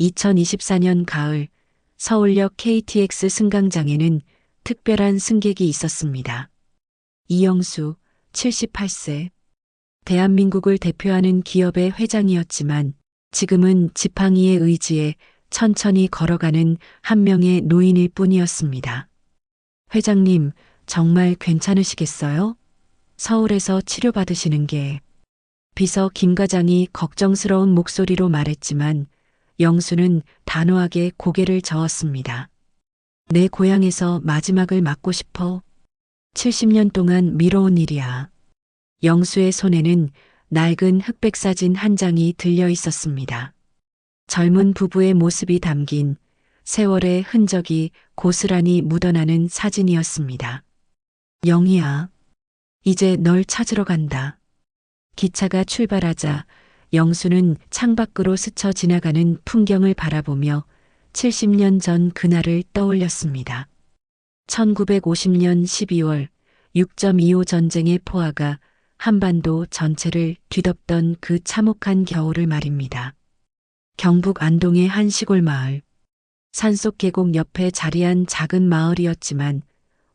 2024년 가을 서울역 KTX 승강장에는 특별한 승객이 있었습니다. 이영수, 78세. 대한민국을 대표하는 기업의 회장이었지만 지금은 지팡이의 의지에 천천히 걸어가는 한 명의 노인일 뿐이었습니다. 회장님, 정말 괜찮으시겠어요? 서울에서 치료받으시는 게. 비서 김 과장이 걱정스러운 목소리로 말했지만 영수는 단호하게 고개를 저었습니다. 내 고향에서 마지막을 맞고 싶어. 70년 동안 미뤄온 일이야. 영수의 손에는 낡은 흑백 사진 한 장이 들려 있었습니다. 젊은 부부의 모습이 담긴 세월의 흔적이 고스란히 묻어나는 사진이었습니다. 영희야, 이제 널 찾으러 간다. 기차가 출발하자 영수는 창밖으로 스쳐 지나가는 풍경을 바라보며 70년 전 그날을 떠올렸습니다. 1950년 12월 6.25 전쟁의 포화가 한반도 전체를 뒤덮던 그 참혹한 겨울을 말입니다. 경북 안동의 한 시골 마을. 산속 계곡 옆에 자리한 작은 마을이었지만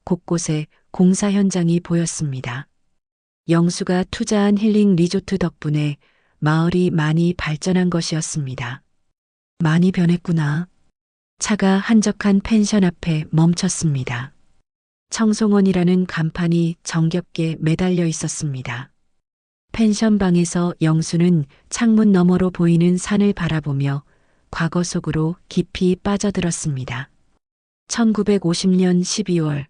곳곳에 공사 현장이 보였습니다. 영수가 투자한 힐링 리조트 덕분에 마을이 많이 발전한 것이었습니다. 많이 변했구나. 차가 한적한 펜션 앞에 멈췄습니다. 청송원이라는 간판이 정겹게 매달려 있었습니다. 펜션 방에서 영수는 창문 너머로 보이는 산을 바라보며 과거 속으로 깊이 빠져들었습니다. 1950년 12월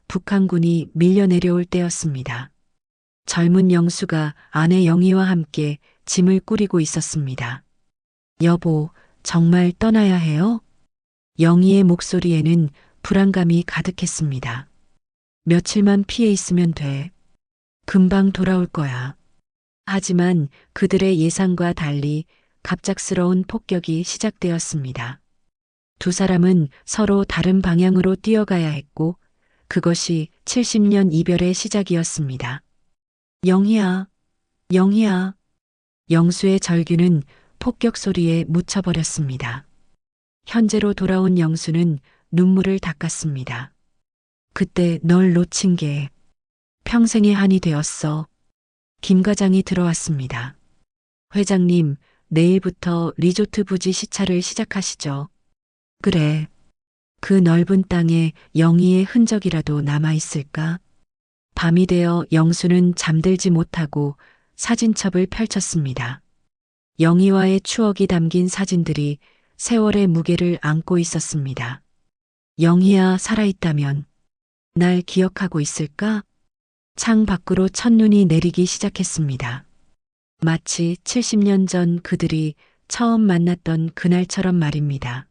북한군이 밀려 내려올 때였습니다. 젊은 영수가 아내 영희와 함께 짐을 꾸리고 있었습니다. 여보, 정말 떠나야 해요? 영희의 목소리에는 불안감이 가득했습니다. 며칠만 피해 있으면 돼. 금방 돌아올 거야. 하지만 그들의 예상과 달리 갑작스러운 폭격이 시작되었습니다. 두 사람은 서로 다른 방향으로 뛰어가야 했고 그것이 70년 이별의 시작이었습니다. 영희야, 영희야. 영수의 절규는 폭격 소리에 묻혀버렸습니다. 현재로 돌아온 영수는 눈물을 닦았습니다. 그때 널 놓친 게 평생의 한이 되었어. 김 과장이 들어왔습니다. 회장님, 내일부터 리조트 부지 시찰을 시작하시죠. 그래. 그 넓은 땅에 영희의 흔적이라도 남아있을까? 밤이 되어 영수는 잠들지 못하고 사진첩을 펼쳤습니다. 영희와의 추억이 담긴 사진들이 세월의 무게를 안고 있었습니다. 영희야, 살아있다면 날 기억하고 있을까? 창 밖으로 첫눈이 내리기 시작했습니다. 마치 70년 전 그들이 처음 만났던 그날처럼 말입니다.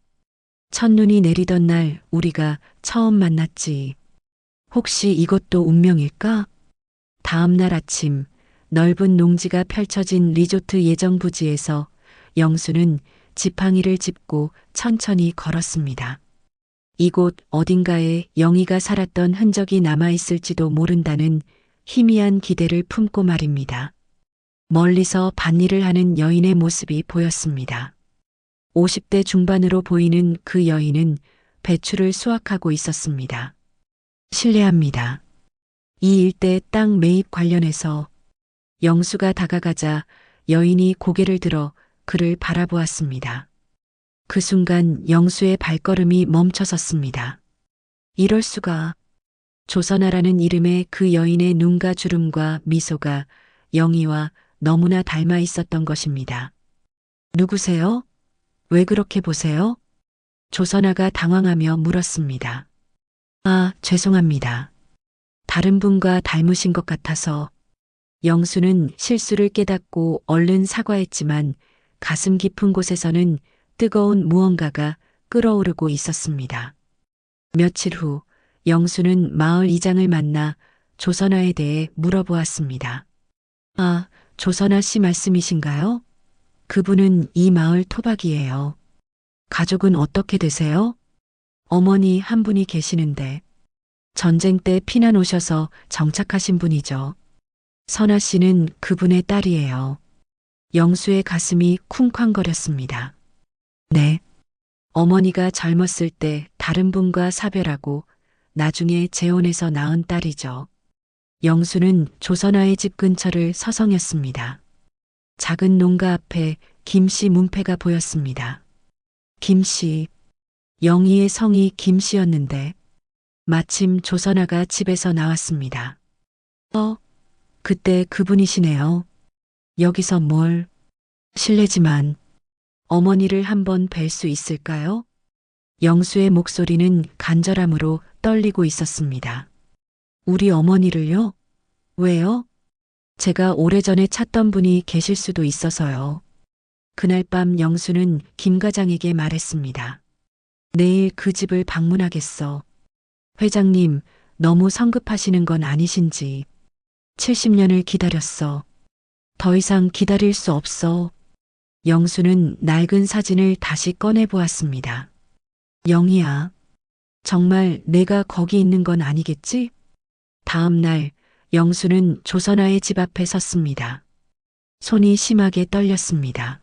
첫눈이 내리던 날 우리가 처음 만났지. 혹시 이것도 운명일까? 다음 날 아침 넓은 농지가 펼쳐진 리조트 예정 부지에서 영수는 지팡이를 짚고 천천히 걸었습니다. 이곳 어딘가에 영희가 살았던 흔적이 남아있을지도 모른다는 희미한 기대를 품고 말입니다. 멀리서 밭일을 하는 여인의 모습이 보였습니다. 50대 중반으로 보이는 그 여인은 배추를 수확하고 있었습니다. 실례합니다. 이 일대 땅 매입 관련해서. 영수가 다가가자 여인이 고개를 들어 그를 바라보았습니다. 그 순간 영수의 발걸음이 멈춰섰습니다. 이럴 수가. 조선아라는 이름의 그 여인의 눈과 주름과 미소가 영희와 너무나 닮아 있었던 것입니다. 누구세요? 왜 그렇게 보세요? 조선아가 당황하며 물었습니다. 아, 죄송합니다. 다른 분과 닮으신 것 같아서. 영수는 실수를 깨닫고 얼른 사과했지만 가슴 깊은 곳에서는 뜨거운 무언가가 끓어오르고 있었습니다. 며칠 후 영수는 마을 이장을 만나 조선아에 대해 물어보았습니다. 아, 조선아 씨 말씀이신가요? 그분은 이 마을 토박이에요. 가족은 어떻게 되세요? 어머니 한 분이 계시는데 전쟁 때 피난 오셔서 정착하신 분이죠. 선아 씨는 그분의 딸이에요. 영수의 가슴이 쿵쾅거렸습니다. 네, 어머니가 젊었을 때 다른 분과 사별하고 나중에 재혼해서 낳은 딸이죠. 영수는 조선아의 집 근처를 서성였습니다. 작은 농가 앞에 김씨 문패가 보였습니다. 김씨, 영희의 성이 김씨였는데 마침 조선아가 집에서 나왔습니다. 그때 그분이시네요. 여기서 뭘? 실례지만 어머니를 한번 뵐 수 있을까요? 영수의 목소리는 간절함으로 떨리고 있었습니다. 우리 어머니를요? 왜요? 제가 오래전에 찾던 분이 계실 수도 있어서요. 그날 밤 영수는 김 과장에게 말했습니다. 내일 그 집을 방문하겠어. 회장님, 너무 성급하시는 건 아니신지. 70년을 기다렸어. 더 이상 기다릴 수 없어. 영수는 낡은 사진을 다시 꺼내 보았습니다. 영희야, 정말 내가 거기 있는 건 아니겠지? 다음 날 영수는 조선아의 집 앞에 섰습니다. 손이 심하게 떨렸습니다.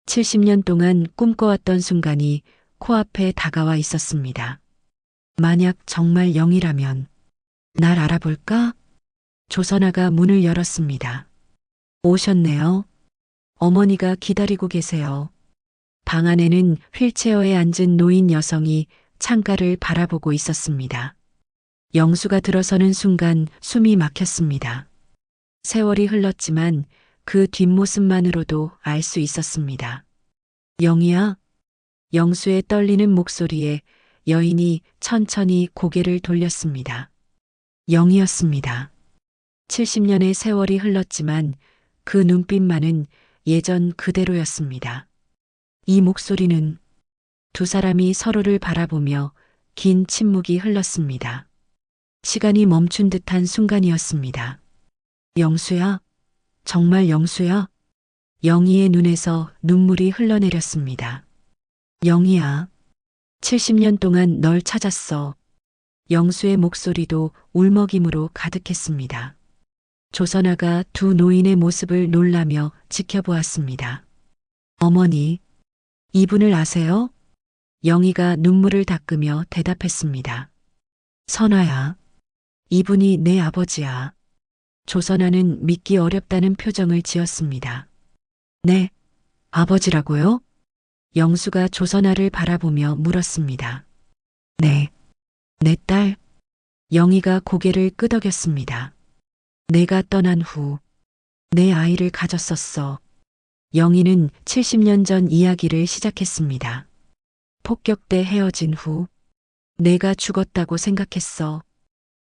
70년 동안 꿈꿔왔던 순간이 코앞에 다가와 있었습니다. 만약 정말 영이라면 날 알아볼까? 조선아가 문을 열었습니다. 오셨네요. 어머니가 기다리고 계세요. 방 안에는 휠체어에 앉은 노인 여성이 창가를 바라보고 있었습니다. 영수가 들어서는 순간 숨이 막혔습니다. 세월이 흘렀지만 그 뒷모습만으로도 알 수 있었습니다. 영희야? 영수의 떨리는 목소리에 여인이 천천히 고개를 돌렸습니다. 영희였습니다. 70년의 세월이 흘렀지만 그 눈빛만은 예전 그대로였습니다. 이 목소리는 두 사람이 서로를 바라보며 긴 침묵이 흘렀습니다. 시간이 멈춘 듯한 순간이었습니다. 영수야? 정말 영수야? 영희의 눈에서 눈물이 흘러내렸습니다. 영희야, 70년 동안 널 찾았어. 영수의 목소리도 울먹임으로 가득했습니다. 조선아가 두 노인의 모습을 놀라며 지켜보았습니다. 어머니, 이분을 아세요? 영희가 눈물을 닦으며 대답했습니다. 선아야, 이분이 내 아버지야. 조선아는 믿기 어렵다는 표정을 지었습니다. 네, 아버지라고요? 영수가 조선아를 바라보며 물었습니다. 네, 내 딸. 영희가 고개를 끄덕였습니다. 내가 떠난 후 내 아이를 가졌었어. 영희는 70년 전 이야기를 시작했습니다. 폭격 때 헤어진 후 내가 죽었다고 생각했어.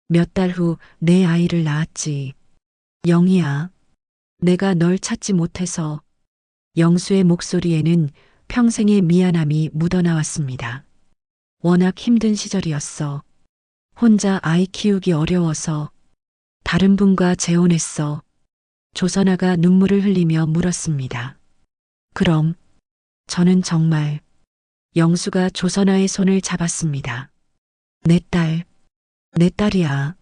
몇 달 후 내 아이를 낳았지. 영희야, 내가 널 찾지 못해서. 영수의 목소리에는 평생의 미안함이 묻어나왔습니다. 워낙 힘든 시절이었어. 혼자 아이 키우기 어려워서 다른 분과 재혼했어. 조선아가 눈물을 흘리며 물었습니다. 그럼 저는 정말. 영수가 조선아의 손을 잡았습니다. 내 딸, 내 딸이야.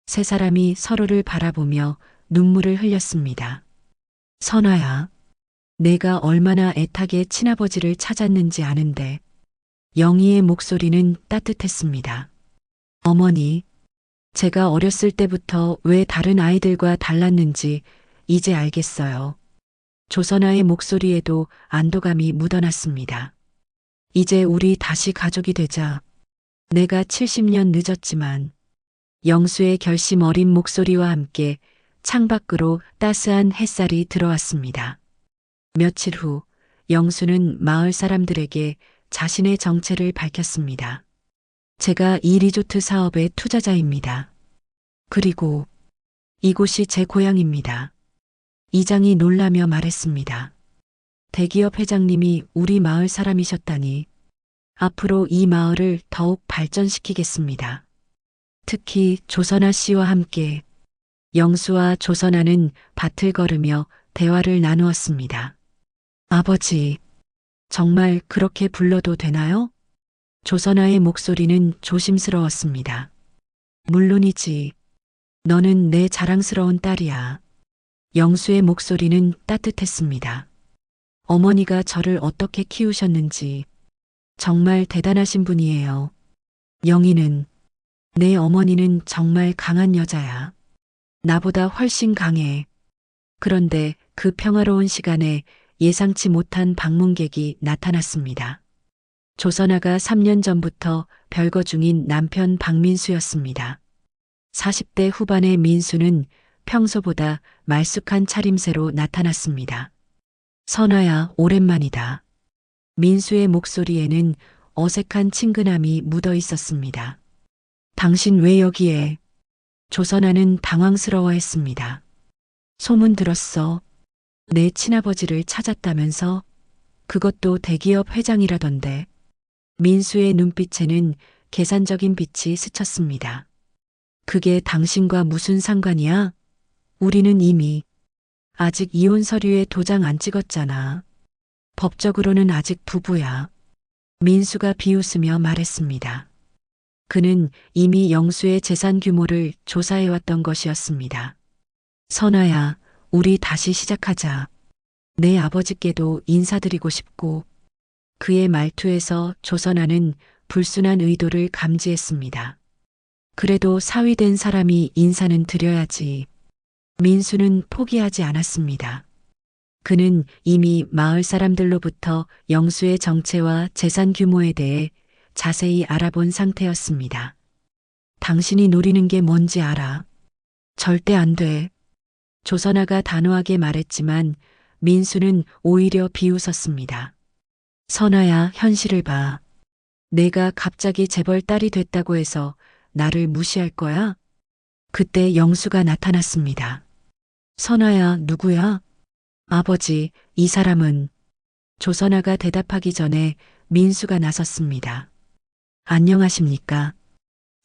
세 사람이 서로를 바라보며 눈물을 흘렸습니다. 선아야, 내가 얼마나 애타게 친아버지를 찾았는지 아는데. 영희의 목소리는 따뜻했습니다. 어머니, 제가 어렸을 때부터 왜 다른 아이들과 달랐는지 이제 알겠어요. 조선아의 목소리에도 안도감이 묻어났습니다. 이제 우리 다시 가족이 되자. 내가 70년 늦었지만. 영수의 결심 어린 목소리와 함께 창밖으로 따스한 햇살이 들어왔습니다. 며칠 후 영수는 마을 사람들에게 자신의 정체를 밝혔습니다. 제가 이 리조트 사업의 투자자입니다. 그리고 이곳이 제 고향입니다. 이장이 놀라며 말했습니다. 대기업 회장님이 우리 마을 사람이셨다니. 앞으로 이 마을을 더욱 발전시키겠습니다. 특히 조선아 씨와 함께. 영수와 조선아는 밭을 걸으며 대화를 나누었습니다. 아버지, 정말 그렇게 불러도 되나요? 조선아의 목소리는 조심스러웠습니다. 물론이지. 너는 내 자랑스러운 딸이야. 영수의 목소리는 따뜻했습니다. 어머니가 저를 어떻게 키우셨는지, 정말 대단하신 분이에요. 영희는, 내 어머니는 정말 강한 여자야. 나보다 훨씬 강해. 그런데 그 평화로운 시간에 예상치 못한 방문객이 나타났습니다. 조선아가 3년 전부터 별거 중인 남편 박민수였습니다. 40대 후반의 민수는 평소보다 말쑥한 차림새로 나타났습니다. 선아야, 오랜만이다. 민수의 목소리에는 어색한 친근함이 묻어 있었습니다. 당신 왜 여기에? 조선아는 당황스러워했습니다. 소문 들었어. 내 친아버지를 찾았다면서? 그것도 대기업 회장이라던데. 민수의 눈빛에는 계산적인 빛이 스쳤습니다. 그게 당신과 무슨 상관이야? 우리는 이미 아직 이혼 서류에 도장 안 찍었잖아. 법적으로는 아직 부부야. 민수가 비웃으며 말했습니다. 그는 이미 영수의 재산 규모를 조사해왔던 것이었습니다. 선아야, 우리 다시 시작하자. 내 아버지께도 인사드리고 싶고. 그의 말투에서 조선아는 불순한 의도를 감지했습니다. 그래도 사위된 사람이 인사는 드려야지. 민수는 포기하지 않았습니다. 그는 이미 마을 사람들로부터 영수의 정체와 재산 규모에 대해 자세히 알아본 상태였습니다. 당신이 노리는 게 뭔지 알아. 절대 안 돼. 조선아가 단호하게 말했지만 민수는 오히려 비웃었습니다. 선아야, 현실을 봐. 내가 갑자기 재벌 딸이 됐다고 해서 나를 무시할 거야? 그때 영수가 나타났습니다. 선아야, 누구야? 아버지, 이 사람은. 조선아가 대답하기 전에 민수가 나섰습니다. 안녕하십니까?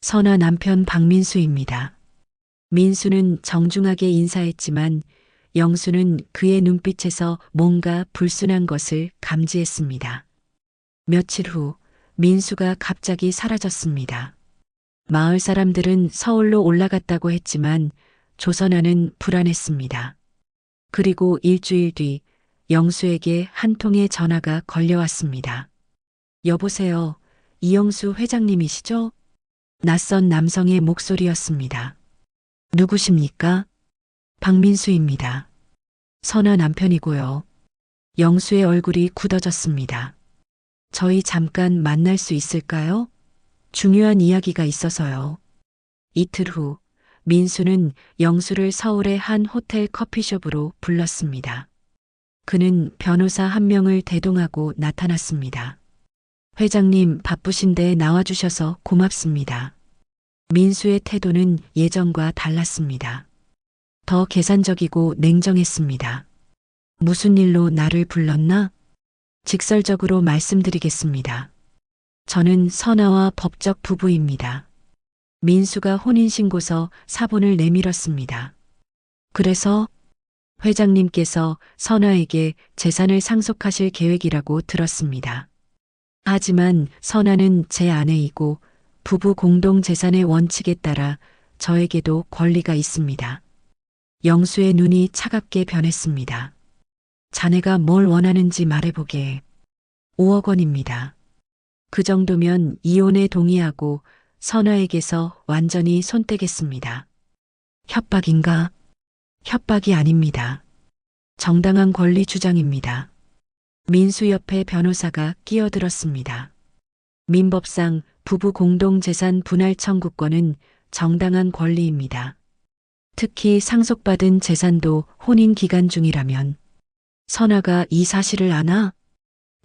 선아 남편 박민수입니다. 민수는 정중하게 인사했지만 영수는 그의 눈빛에서 뭔가 불순한 것을 감지했습니다. 며칠 후 민수가 갑자기 사라졌습니다. 마을 사람들은 서울로 올라갔다고 했지만 조선아는 불안했습니다. 그리고 일주일 뒤 영수에게 한 통의 전화가 걸려왔습니다. 여보세요, 이영수 회장님이시죠? 낯선 남성의 목소리였습니다. 누구십니까? 박민수입니다. 선아 남편이고요. 영수의 얼굴이 굳어졌습니다. 저희 잠깐 만날 수 있을까요? 중요한 이야기가 있어서요. 이틀 후 민수는 영수를 서울의 한 호텔 커피숍으로 불렀습니다. 그는 변호사 한 명을 대동하고 나타났습니다. 회장님, 바쁘신데 나와주셔서 고맙습니다. 민수의 태도는 예전과 달랐습니다. 더 계산적이고 냉정했습니다. 무슨 일로 나를 불렀나? 직설적으로 말씀드리겠습니다. 저는 선아와 법적 부부입니다. 민수가 혼인신고서 사본을 내밀었습니다. 그래서 회장님께서 선아에게 재산을 상속하실 계획이라고 들었습니다. 하지만 선아는 제 아내이고 부부 공동 재산의 원칙에 따라 저에게도 권리가 있습니다. 영수의 눈이 차갑게 변했습니다. 자네가 뭘 원하는지 말해보게. 5억 원입니다. 그 정도면 이혼에 동의하고 선아에게서 완전히 손 떼겠습니다. 협박인가? 협박이 아닙니다. 정당한 권리 주장입니다. 민수 옆에 변호사가 끼어들었습니다. 민법상 부부 공동재산 분할 청구권은 정당한 권리입니다. 특히 상속받은 재산도 혼인 기간 중이라면. 선아가 이 사실을 아나?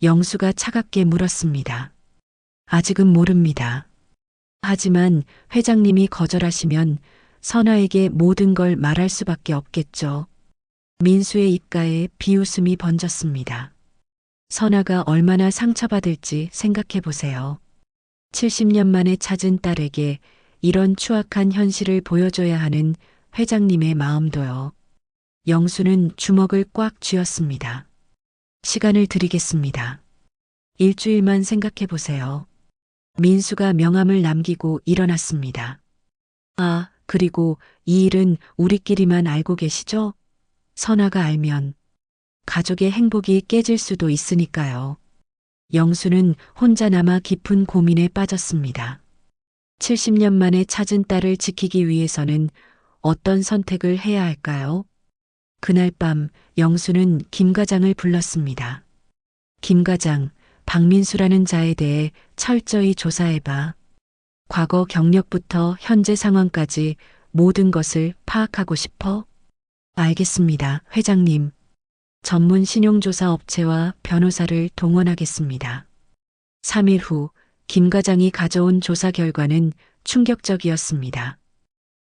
영수가 차갑게 물었습니다. 아직은 모릅니다. 하지만 회장님이 거절하시면 선아에게 모든 걸 말할 수밖에 없겠죠. 민수의 입가에 비웃음이 번졌습니다. 선아가 얼마나 상처받을지 생각해 보세요. 70년 만에 찾은 딸에게 이런 추악한 현실을 보여줘야 하는 회장님의 마음도요. 영수는 주먹을 꽉 쥐었습니다. 시간을 드리겠습니다. 일주일만 생각해 보세요. 민수가 명함을 남기고 일어났습니다. 아, 그리고 이 일은 우리끼리만 알고 계시죠? 선아가 알면 가족의 행복이 깨질 수도 있으니까요. 영수는 혼자 남아 깊은 고민에 빠졌습니다. 70년 만에 찾은 딸을 지키기 위해서는 어떤 선택을 해야 할까요? 그날 밤 영수는 김 과장을 불렀습니다. 김 과장, 박민수라는 자에 대해 철저히 조사해봐. 과거 경력부터 현재 상황까지 모든 것을 파악하고 싶어? 알겠습니다, 회장님. 전문 신용조사 업체와 변호사를 동원하겠습니다. 3일 후 김 과장이 가져온 조사 결과는 충격적이었습니다.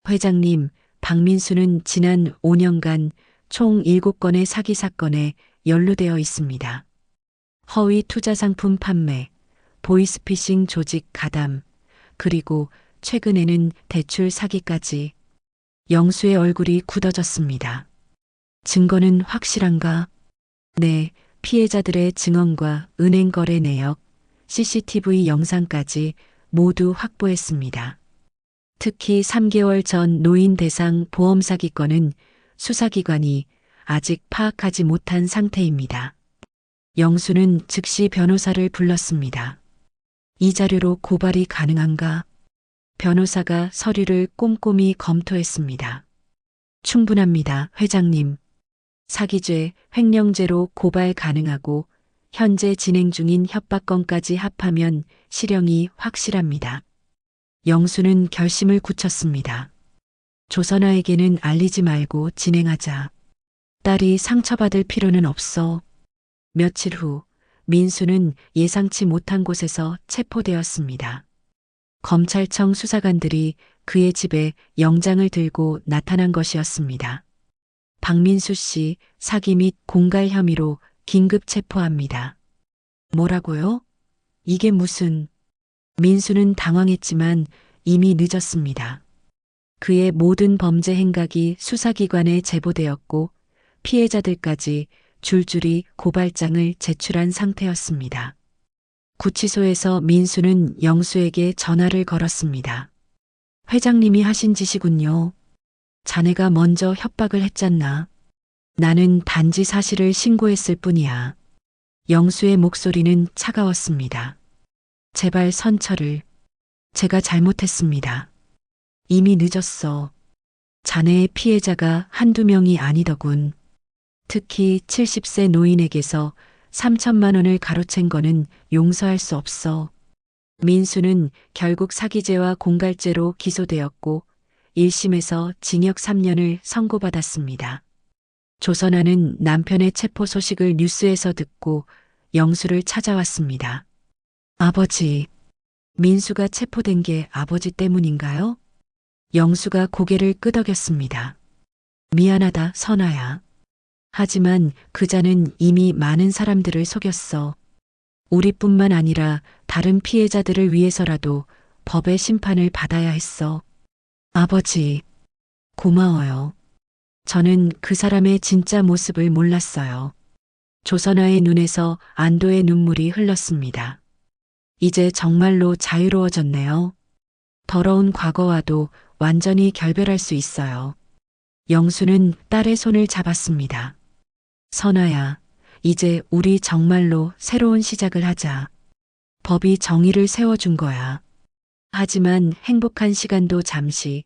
회장님, 박민수는 지난 5년간 총 7건의 사기 사건에 연루되어 있습니다. 허위 투자 상품 판매, 보이스피싱 조직 가담, 그리고 최근에는 대출 사기까지. 영수의 얼굴이 굳어졌습니다. 증거는 확실한가? 네, 피해자들의 증언과 은행 거래 내역, CCTV 영상까지 모두 확보했습니다. 특히 3개월 전 노인 대상 보험 사기건은 수사기관이 아직 파악하지 못한 상태입니다. 영수는 즉시 변호사를 불렀습니다. 이 자료로 고발이 가능한가? 변호사가 서류를 꼼꼼히 검토했습니다. 충분합니다, 회장님. 사기죄, 횡령죄로 고발 가능하고 현재 진행 중인 협박건까지 합하면 실형이 확실합니다. 영수는 결심을 굳혔습니다. 조선아에게는 알리지 말고 진행하자. 딸이 상처받을 필요는 없어. 며칠 후 민수는 예상치 못한 곳에서 체포되었습니다. 검찰청 수사관들이 그의 집에 영장을 들고 나타난 것이었습니다. 박민수 씨 사기 및 공갈 혐의로 긴급 체포합니다. 뭐라고요? 이게 무슨... 민수는 당황했지만 이미 늦었습니다. 그의 모든 범죄 행각이 수사기관에 제보되었고 피해자들까지 줄줄이 고발장을 제출한 상태였습니다. 구치소에서 민수는 영수에게 전화를 걸었습니다. 회장님이 하신 짓이군요. 자네가 먼저 협박을 했잖나. 나는 단지 사실을 신고했을 뿐이야. 영수의 목소리는 차가웠습니다. 제발 선처를. 제가 잘못했습니다. 이미 늦었어. 자네의 피해자가 한두 명이 아니더군. 특히 70세 노인에게서 3천만 원을 가로챈 거는 용서할 수 없어. 민수는 결국 사기죄와 공갈죄로 기소되었고 1심에서 징역 3년을 선고받았습니다. 조선아는 남편의 체포 소식을 뉴스에서 듣고 영수를 찾아왔습니다. 아버지, 민수가 체포된 게 아버지 때문인가요? 영수가 고개를 끄덕였습니다. 미안하다, 선아야. 하지만 그자는 이미 많은 사람들을 속였어. 우리뿐만 아니라 다른 피해자들을 위해서라도 법의 심판을 받아야 했어. 아버지, 고마워요. 저는 그 사람의 진짜 모습을 몰랐어요. 조선아의 눈에서 안도의 눈물이 흘렀습니다. 이제 정말로 자유로워졌네요. 더러운 과거와도 완전히 결별할 수 있어요. 영수는 딸의 손을 잡았습니다. 선아야, 이제 우리 정말로 새로운 시작을 하자. 법이 정의를 세워준 거야. 하지만 행복한 시간도 잠시,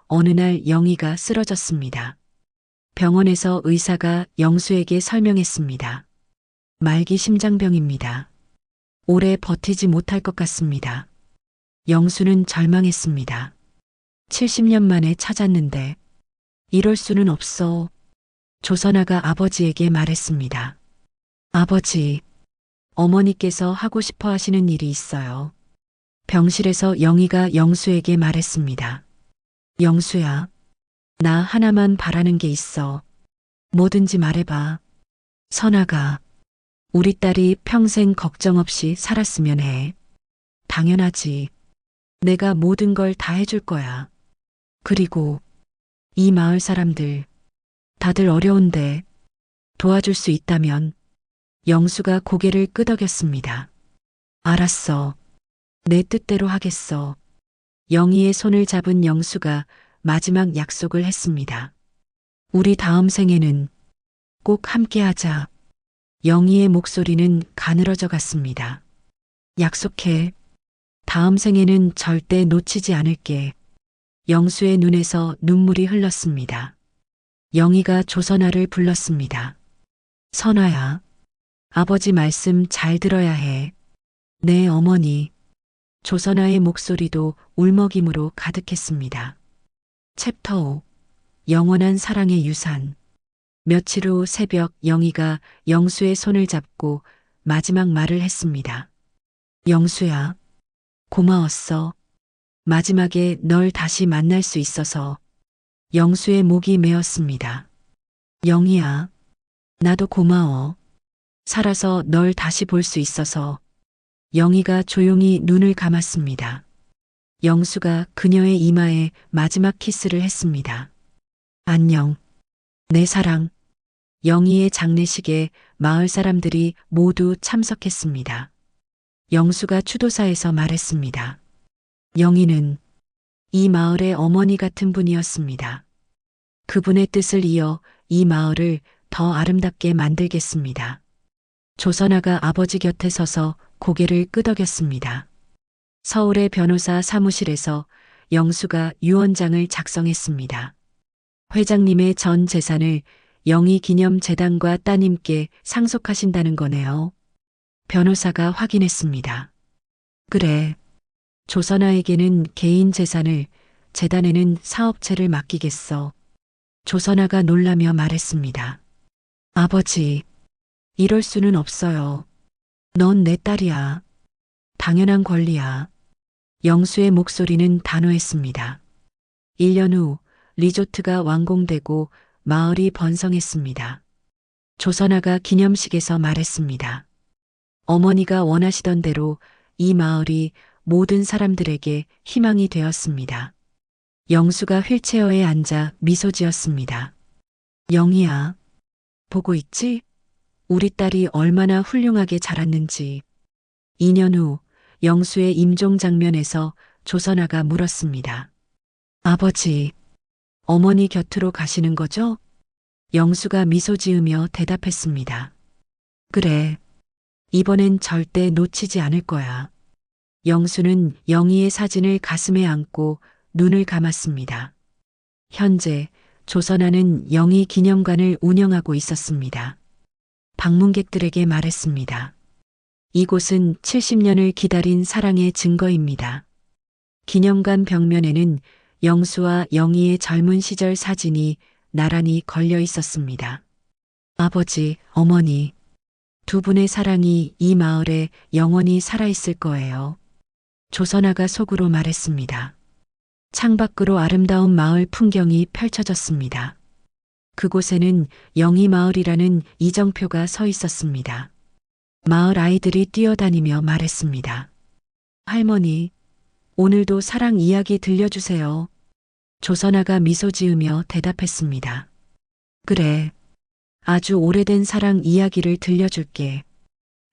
어느 날 영희가 쓰러졌습니다. 병원에서 의사가 영수에게 설명했습니다. 말기 심장병입니다. 오래 버티지 못할 것 같습니다. 영수는 절망했습니다. 70년 만에 찾았는데 이럴 수는 없어. 조선아가 아버지에게 말했습니다. 아버지, 어머니께서 하고 싶어 하시는 일이 있어요. 병실에서 영희가 영수에게 말했습니다. 영수야, 나 하나만 바라는 게 있어. 뭐든지 말해봐. 선아가 우리 딸이 평생 걱정 없이 살았으면 해. 당연하지. 내가 모든 걸 다 해줄 거야. 그리고 이 마을 사람들 다들 어려운데 도와줄 수 있다면. 영수가 고개를 끄덕였습니다. 알았어. 내 뜻대로 하겠어. 영희의 손을 잡은 영수가 마지막 약속을 했습니다. 우리 다음 생에는 꼭 함께하자. 영희의 목소리는 가늘어져 갔습니다. 약속해. 다음 생에는 절대 놓치지 않을게. 영수의 눈에서 눈물이 흘렀습니다. 영희가 조선아를 불렀습니다. 선아야, 아버지 말씀 잘 들어야 해. 네, 어머니. 조선아의 목소리도 울먹임으로 가득했습니다. 챕터 5. 영원한 사랑의 유산. 며칠 후 새벽 영희가 영수의 손을 잡고 마지막 말을 했습니다. 영수야, 고마웠어. 마지막에 널 다시 만날 수 있어서. 영수의 목이 메었습니다. 영희야, 나도 고마워. 살아서 널 다시 볼 수 있어서. 영희가 조용히 눈을 감았습니다. 영수가 그녀의 이마에 마지막 키스를 했습니다. 안녕, 내 사랑. 영희의 장례식에 마을 사람들이 모두 참석했습니다. 영수가 추도사에서 말했습니다. 영희는 이 마을의 어머니 같은 분이었습니다. 그분의 뜻을 이어 이 마을을 더 아름답게 만들겠습니다. 조선아가 아버지 곁에 서서 고개를 끄덕였습니다. 서울의 변호사 사무실에서 영수가 유언장을 작성했습니다. 회장님의 전 재산을 영희 기념재단과 따님께 상속하신다는 거네요. 변호사가 확인했습니다. 그래. 조선아에게는 개인 재산을, 재단에는 사업체를 맡기겠어. 조선아가 놀라며 말했습니다. 아버지, 이럴 수는 없어요. 넌 내 딸이야. 당연한 권리야. 영수의 목소리는 단호했습니다. 1년 후 리조트가 완공되고 마을이 번성했습니다. 조선아가 기념식에서 말했습니다. 어머니가 원하시던 대로 이 마을이 모든 사람들에게 희망이 되었습니다. 영수가 휠체어에 앉아 미소 지었습니다. 영희야, 보고 있지? 우리 딸이 얼마나 훌륭하게 자랐는지. 2년 후 영수의 임종 장면에서 조선아가 물었습니다. 아버지, 어머니 곁으로 가시는 거죠? 영수가 미소 지으며 대답했습니다. 그래, 이번엔 절대 놓치지 않을 거야. 영수는 영희의 사진을 가슴에 안고 눈을 감았습니다. 현재 조선아는 영희 기념관을 운영하고 있었습니다. 방문객들에게 말했습니다. 이곳은 70년을 기다린 사랑의 증거입니다. 기념관 벽면에는 영수와 영희의 젊은 시절 사진이 나란히 걸려 있었습니다. 아버지, 어머니, 두 분의 사랑이 이 마을에 영원히 살아있을 거예요. 조선아가 속으로 말했습니다. 창밖으로 아름다운 마을 풍경이 펼쳐졌습니다. 그곳에는 영희마을이라는 이정표가 서 있었습니다. 마을 아이들이 뛰어다니며 말했습니다. 할머니, 오늘도 사랑 이야기 들려주세요. 조선아가 미소 지으며 대답했습니다. 그래, 아주 오래된 사랑 이야기를 들려줄게.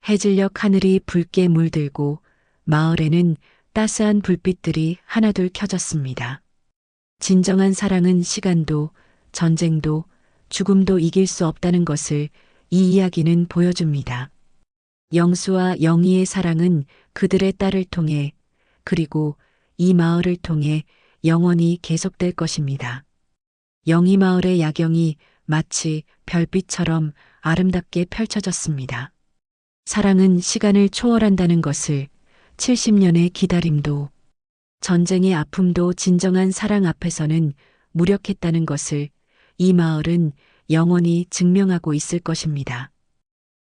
해질녘 하늘이 붉게 물들고 마을에는 따스한 불빛들이 하나둘 켜졌습니다. 진정한 사랑은 시간도, 전쟁도, 죽음도 이길 수 없다는 것을 이 이야기는 보여줍니다. 영수와 영희의 사랑은 그들의 딸을 통해, 그리고 이 마을을 통해 영원히 계속될 것입니다. 영희 마을의 야경이 마치 별빛처럼 아름답게 펼쳐졌습니다. 사랑은 시간을 초월한다는 것을, 70년의 기다림도, 전쟁의 아픔도 진정한 사랑 앞에서는 무력했다는 것을 이 마을은 영원히 증명하고 있을 것입니다.